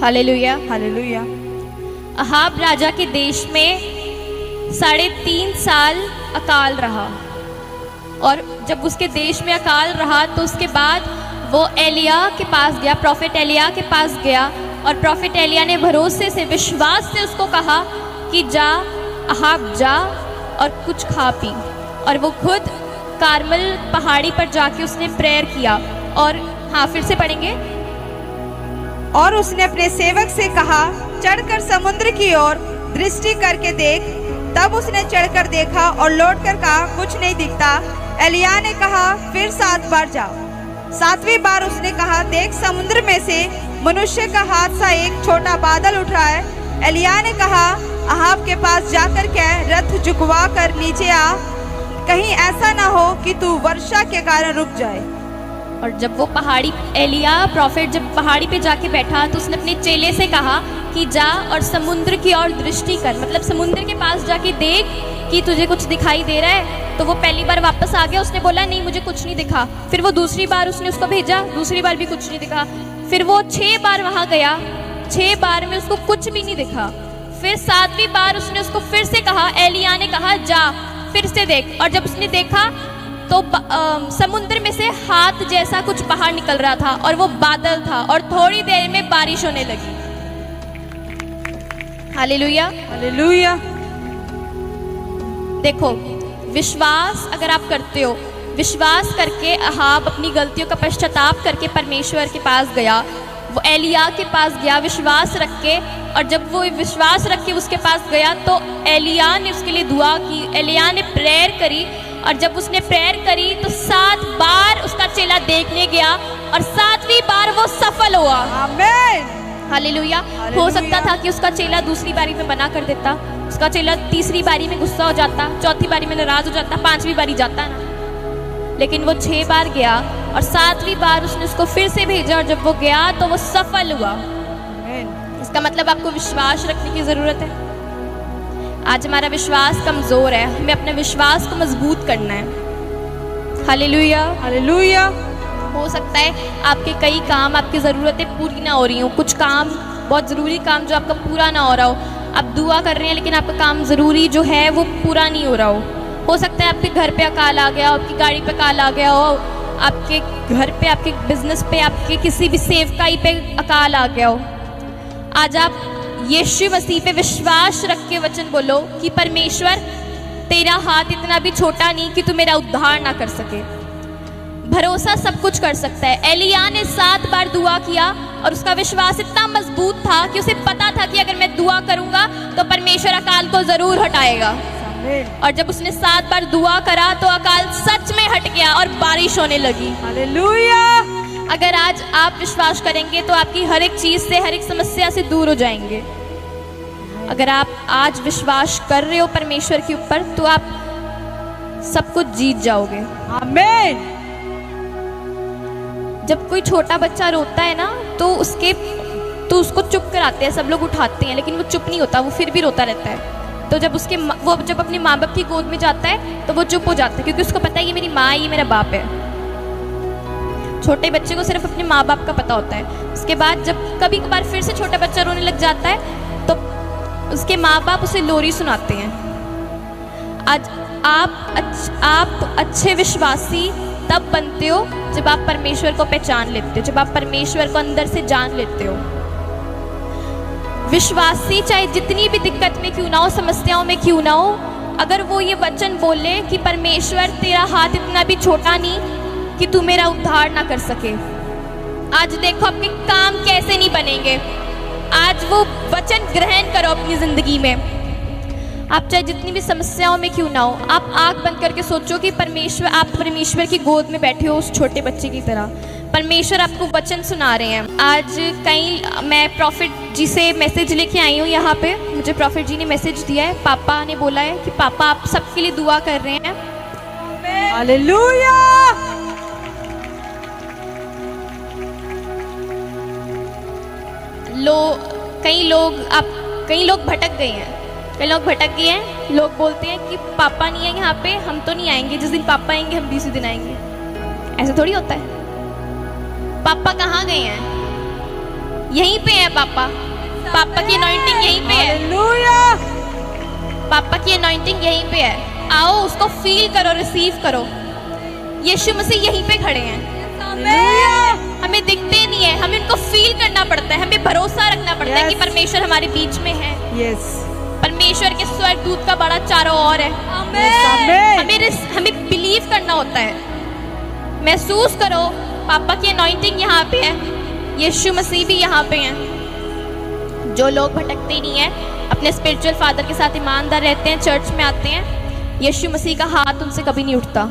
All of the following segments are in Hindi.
हालेलुया। हालेलुया। अहाब राजा के देश में 3.5 साल अकाल रहा, और जब उसके देश में अकाल रहा तो उसके बाद वो एलिया के पास गया, प्रॉफिट एलिया के पास गया, और प्रॉफिट एलिया ने भरोसे से, विश्वास से उसको कहा कि जा अहाब जा और कुछ खा पी। और वो खुद कारमल पहाड़ी पर जाके उसने प्रेयर किया। और हाँ, फिर से पढ़ेंगे। और उसने अपने सेवक से कहा, चढ़कर समुद्र की ओर दृष्टि करके देख। तब उसने चढ़कर देखा और लौटकर कहा, कुछ नहीं दिखता। एलिया ने कहा, फिर 7 बार जाओ। 7वीं बार उसने कहा, देख समुद्र में से मनुष्य का हाथ सा एक छोटा बादल उठ रहा है। एलिया ने कहा, अहाब के पास जाकर कह, रथ झुकवा कर नीचे आ, कहीं ऐसा ना हो कि तू वर्षा के कारण रुक जाए। और जब वो पहाड़ी, एलिया प्रॉफिट जब पहाड़ी पे जाके बैठा तो उसने अपने चेले से कहा कि जा और समुद्र की ओर दृष्टि कर, मतलब समुद्र के पास जाके देख कि तुझे कुछ दिखाई दे रहा है। तो वो पहली बार वापस आ गया, उसने बोला नहीं मुझे कुछ नहीं दिखा। फिर वो दूसरी बार उसने उसको भेजा, दूसरी बार भी कुछ नहीं दिखा। फिर वो 6 बार वहां गया, 6 बार में उसको कुछ भी नहीं दिखा। फिर 7वीं बार उसने उसको फिर से कहा, एलिया ने कहा जा फिर से देख। और जब उसने देखा तो समुद्र में से हाथ जैसा कुछ बाहर निकल रहा था, और वो बादल था, और थोड़ी देर में बारिश होने लगी। हालेलुया। हालेलुया। देखो, विश्वास अगर आप करते हो, विश्वास करके अहाब अपनी गलतियों का पश्चाताप करके परमेश्वर के पास गया। वो एलिया के पास गया विश्वास रख के, और जब वो विश्वास रख के उसके पास गया तो एलिया ने उसके लिए दुआ की, एलिया ने प्रेयर करी। और जब उसने प्रेयर करी तो 7 बार उसका चेला देखने गया, और 7वीं बार वो सफल हुआ। आमीन। हालेलुया। हो सकता था कि उसका चेला दूसरी बारी में मना कर देता, उसका चेला तीसरी बारी में गुस्सा हो जाता, चौथी बारी में नाराज हो जाता, 5वीं बारी जाता ना, लेकिन वो 6 बार गया, और 7वीं बार उसने उसको फिर से भेजा, और जब वो गया तो वो सफल हुआ। इसका मतलब आपको विश्वास रखने की जरूरत है। आज हमारा विश्वास कमजोर है, हमें अपने विश्वास को मजबूत करना है। हालेलुया। हालेलुया। हो सकता है आपके कई काम, आपकी ज़रूरतें पूरी ना हो रही हो, कुछ काम, बहुत ज़रूरी काम जो आपका पूरा ना हो रहा हो। आप दुआ कर रहे हैं लेकिन आपका काम ज़रूरी जो है वो पूरा नहीं हो रहा हो सकता है आपके घर पे अकाल आ गया हो, आपकी गाड़ी पे अकाल आ गया हो, आपके घर पे, आपके बिजनेस पे, आपके किसी भी सेवकाई पे अकाल आ गया हो। आज आप यीशु मसीह पे विश्वास रख के वचन बोलो कि परमेश्वर तेरा हाथ इतना भी छोटा नहीं कि तू मेरा उद्धार ना कर सके। भरोसा सब कुछ कर सकता है। एलिया ने 7 बार दुआ किया और उसका विश्वास इतना मजबूत था कि उसे पता था कि अगर मैं दुआ करूंगा तो परमेश्वर अकाल को जरूर हटाएगा। और जब उसने 7 बार दुआ करा तो अकाल सच में हट गया और बारिश होने लगी। हालेलुया। अगर आज आप विश्वास करेंगे तो आपकी हर एक चीज से, हर एक समस्या से दूर हो जाएंगे। अगर आप आज विश्वास कर रहे हो परमेश्वर के ऊपर तो आप सब कुछ जीत जाओगे। आमीन। जब कोई छोटा बच्चा रोता है ना तो उसको चुप कराते हैं, सब लोग उठाते हैं, लेकिन वो चुप नहीं होता, वो फिर भी रोता रहता है। तो जब वो जब अपने माँ बाप की गोद में जाता है तो वो चुप हो जाता है, क्योंकि उसको पता है ये मेरी माँ है, ये मेरा बाप है। छोटे बच्चे को सिर्फ अपने माँ बाप का पता होता है। उसके बाद जब कभी कभार फिर से छोटा बच्चा रोने लग जाता है तो उसके माँ बाप उसे लोरी सुनाते हैं। आज आप अच्छे विश्वासी तब बनते हो जब आप परमेश्वर को पहचान लेते हो, जब आप परमेश्वर को अंदर से जान लेते हो। विश्वासी चाहे जितनी भी दिक्कत में क्यों ना हो, समस्याओं में क्यों ना हो, अगर वो ये वचन बोले कि परमेश्वर तेरा हाथ इतना भी छोटा नहीं कि तू मेरा उद्धार ना कर सके, आज देखो आपके काम कैसे नहीं बनेंगे। आज वो वचन ग्रहण करो अपनी जिंदगी में। आप चाहे जितनी भी समस्याओं में क्यों ना हो, आप आंख बंद करके सोचो कि आप परमेश्वर की गोद में बैठे हो उस छोटे बच्चे की तरह। परमेश्वर आपको वचन सुना रहे हैं। आज मैं प्रॉफिट जी से मैसेज लेके आई हूँ यहाँ पे। मुझे प्रॉफिट जी ने मैसेज दिया है, पापा ने बोला है कि पापा आप सबके लिए दुआ कर रहे हैं। हालेलुया। कई लोग भटक गए हैं, लोग बोलते हैं कि पापा नहीं है यहाँ पे, हम तो नहीं आएंगे, जिस दिन पापा आएंगे हम भी उसी दिन आएंगे। ऐसा थोड़ी होता है। पापा कहाँ गए हैं? यहीं पे है पापा। पापा की अनॉइंटिंग यहीं पे है। हालेलुया। पापा की अनॉइंटिंग यहीं पे है। आओ उसको फील करो, रिसीव करो। यीशु मसीह यहीं पे खड़े हैं। हमें दिखते नहीं है, हमें उनको फील करना पड़ता है, हमें भरोसा रखना पड़ता है कि परमेश्वर हमारे बीच में है। परमेश्वर के स्वर्गदूत का बड़ा चारों ओर है। हमें बिलीव करना होता है। महसूस करो पापा की अनॉइंटिंग यहाँ पे है, यीशु मसीह भी यहाँ पे हैं। जो लोग भटकते नहीं है, अपने स्पिरिचुअल फादर के साथ ईमानदार रहते हैं, चर्च में आते हैं, यीशु मसीह का हाथ उनसे कभी नहीं उठता।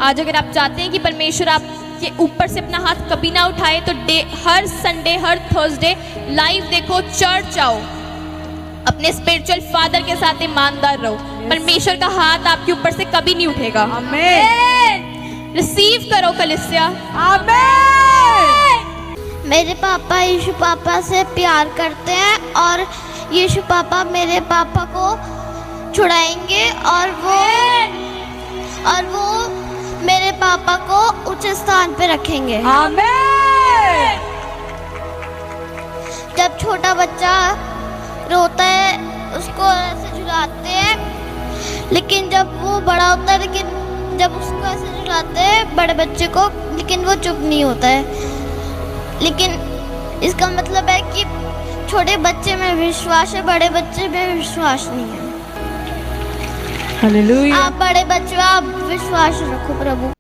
आज अगर आप चाहते हैं कि परमेश्वर आपके ऊपर से अपना हाथ कभी ना उठाए, तो हर संडे, हर थर्सडे लाइव देखो, चर्च आओ, अपने स्पिरिचुअल फादर के साथ ईमानदार रहो। परमेश्वर का हाथ आपके ऊपर से कभी नहीं उठेगा। रिसीव करो कलीसिया। मेरे पापा यीशु पापा से प्यार करते हैं और यीशु पापा मेरे पापा को छुड़ाएंगे और वो मेरे पापा को ऊंचे स्थान पे रखेंगे। जब छोटा बच्चा रोता है उसको ऐसे झुलाते हैं, लेकिन जब वो बड़ा होता है, लेकिन जब उसको ऐसे झुलाते हैं बड़े बच्चे को, लेकिन वो चुप नहीं होता है। लेकिन इसका मतलब है कि छोटे बच्चे में विश्वास है, बड़े बच्चे में विश्वास नहीं है। हालेलुया। आप बड़े बच्चे, आप विश्वास रखो प्रभु।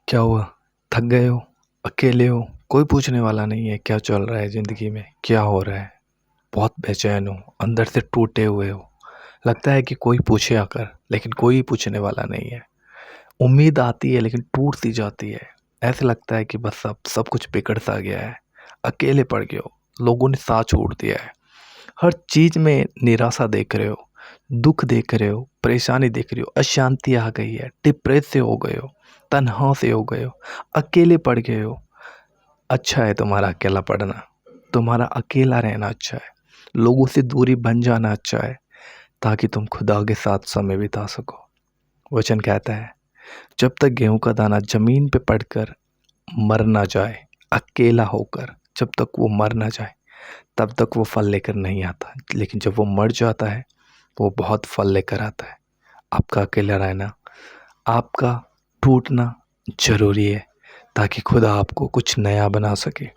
क्या हुआ? थक गए हो? अकेले हो? कोई पूछने वाला नहीं है क्या चल रहा है ज़िंदगी में, क्या हो रहा है? बहुत बेचैन हो, अंदर से टूटे हुए हो, लगता है कि कोई पूछे आकर, लेकिन कोई पूछने वाला नहीं है। उम्मीद आती है लेकिन टूट सी जाती है। ऐसे लगता है कि बस सब कुछ बिगड़ सा गया है, अकेले पड़ गए हो, लोगों ने साथ छोड़ दिया है, हर चीज़ में निराशा देख रहे हो, दुख देख रहे हो, परेशानी देख रहे हो, अशांति आ गई है, डिप्रेस से हो गए हो, तन्हा से हो गए हो, अकेले पड़ गए हो। अच्छा है तुम्हारा अकेला पड़ना, तुम्हारा अकेला रहना अच्छा है, लोगों से दूरी बन जाना अच्छा है, ताकि तुम खुदा के साथ समय बिता सको। वचन कहता है, जब तक गेहूं का दाना जमीन पे पड़कर मर ना जाए, अकेला होकर जब तक वो मर ना जाए, तब तक वो फल लेकर नहीं आता, लेकिन जब वो मर जाता है वो बहुत फल लेकर आता है। आपका अकेला रहना, आपका टूटना ज़रूरी है, ताकि खुदा आपको कुछ नया बना सके,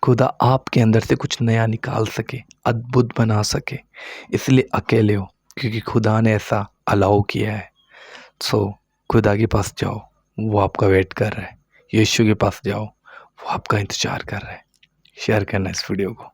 खुदा आपके अंदर से कुछ नया निकाल सके, अद्भुत बना सके। इसलिए अकेले हो, क्योंकि खुदा ने ऐसा अलाउ किया है। सो खुदा के पास जाओ, वो आपका वेट कर रहा है। यीशु के पास जाओ, वो आपका इंतज़ार कर रहा है। शेयर करना इस वीडियो को।